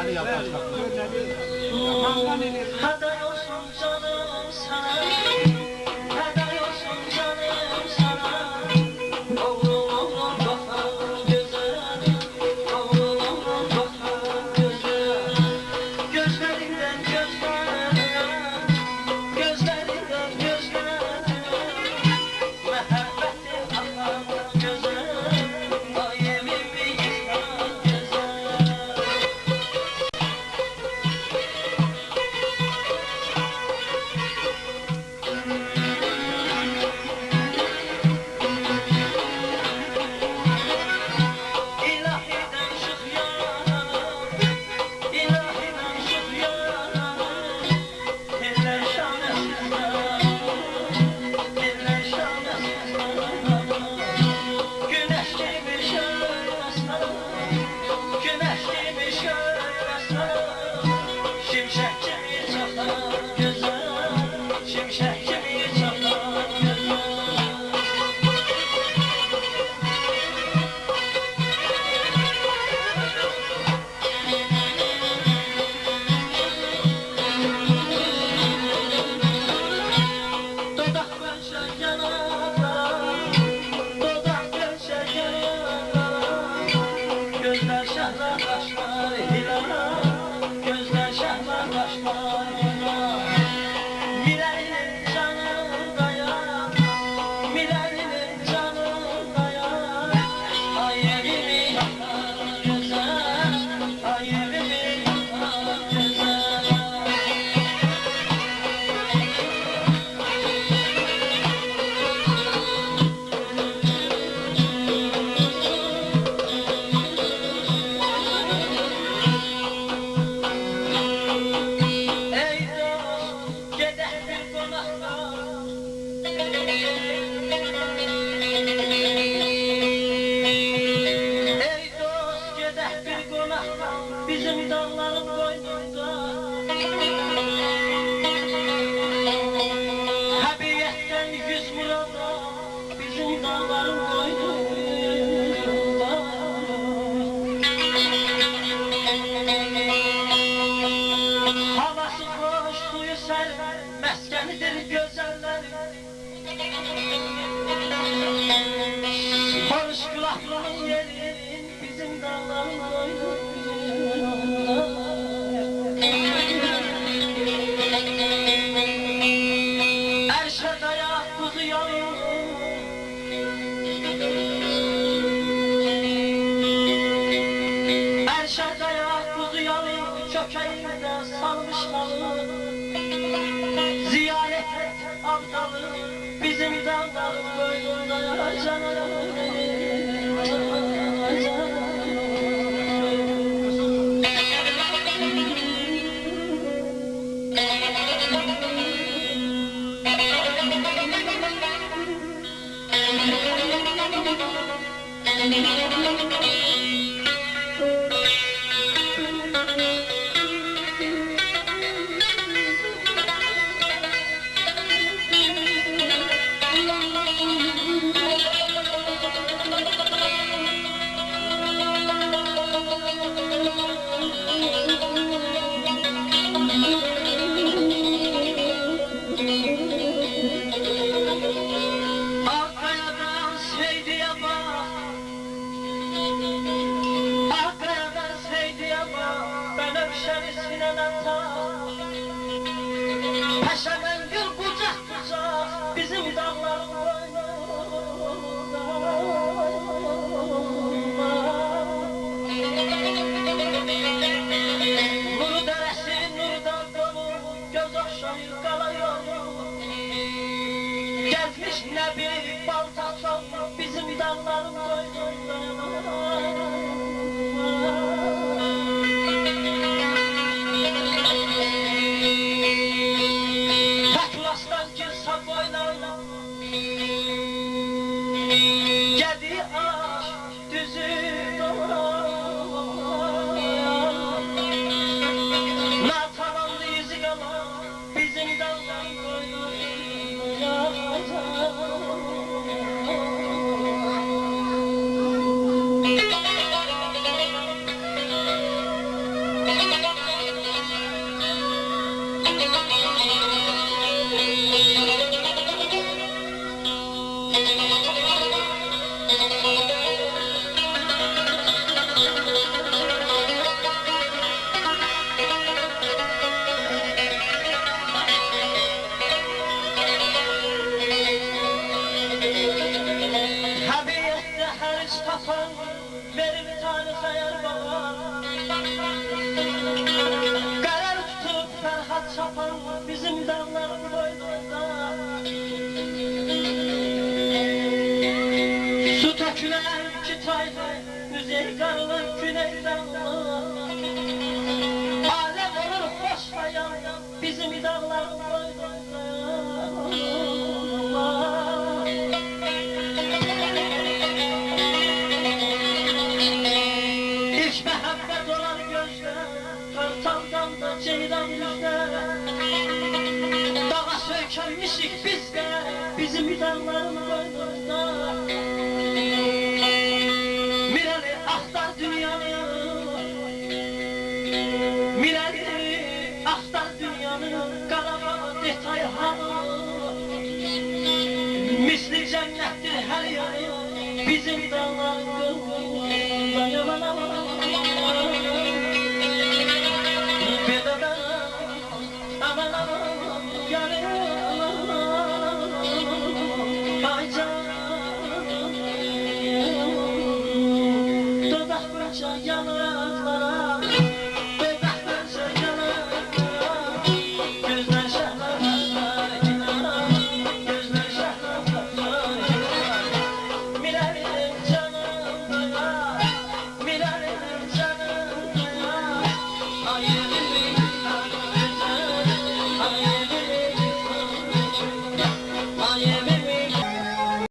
Gölleri yapacak. Haday olsun canım sana, haday olsun canım sana. Oğlum oğlum bakar güzel, oğlum oğlum bakar güzel. Gözlerinden gözlerine, gözlerinden gözlerine. Mehabbetin akar güzel, ay evimi yıkar güzel. İlahiden şık yanarım, ilahiden şık yanarım. Diller şanesizler, diller şanesizler. Güneş gibi şöyle sarılır, güneş gibi şöyle sarılır. Şimşek gibi çakar güzel, şimşek gibi çakar güzel. Dudak gölçe yanaklara, dudak gölçe yanaklara. Gözler şahlar kaşlar hilala, gözler şahlar kaşlar hilala. Milenin canı dayan, milenin canı dayan. Ay evimi yakar güzel, ay evimi yakar güzel. Ey dost, gedək bir qonaqda. Ey dost, gedək bir qonaqda, bizim dağların boynunda. Həbiyyətdən 100 murada, bizim dağların boynunda. Havası hoş, suyu sərvər, məskənidir gözəllər. Barış qulaqlının yeri, bizim dağların boynunda. Ərşə dayaq quzu yalın, ərşə dayaq quzu yalın, çökəyində salmış qalın. Ziyaret et Abdalı, bizim dağların boynunda canım. Akkaya'dan Seydi'ye bak, Akkaya'dan Seydi'ye bak, ben öpşeri sineden tak. Peşemen gül kucak kucak, bizim dağların boynunda. Nuru deresi nurdan dolu, göz okşayır kalıyor. Gezmiş ne bir baltaçol, bizim dağların boynunda. Habiyette her iş kapan, benim tanrı sayar baba. Karar tutup Ferhat çapan, bizim dağların boynunda. Su tökülen iki taylı, müziği karılır güney dağlı. Alem olur hoşlayan, bizim dağların boynunda. İlk mehabbet olan gözler, Kartal'dan da Ceylan yüzler. Dağa sökülmüşük biz de, bizim dağların boynunda. Mirali ahtar dünyanı, Mirali ahtar dünyanı, Karabağ detay hanı. Misli cennettir her yanı, bizim dağların boynunda. Yaman aman. Aman aman yarım, ay canım, dudak fırça yanaklara, dudak fırça yanaklara, gözler şahlar inana, gözler şahlar inana. Miral'in canım ya, Miral'in canım ya, ayrı bir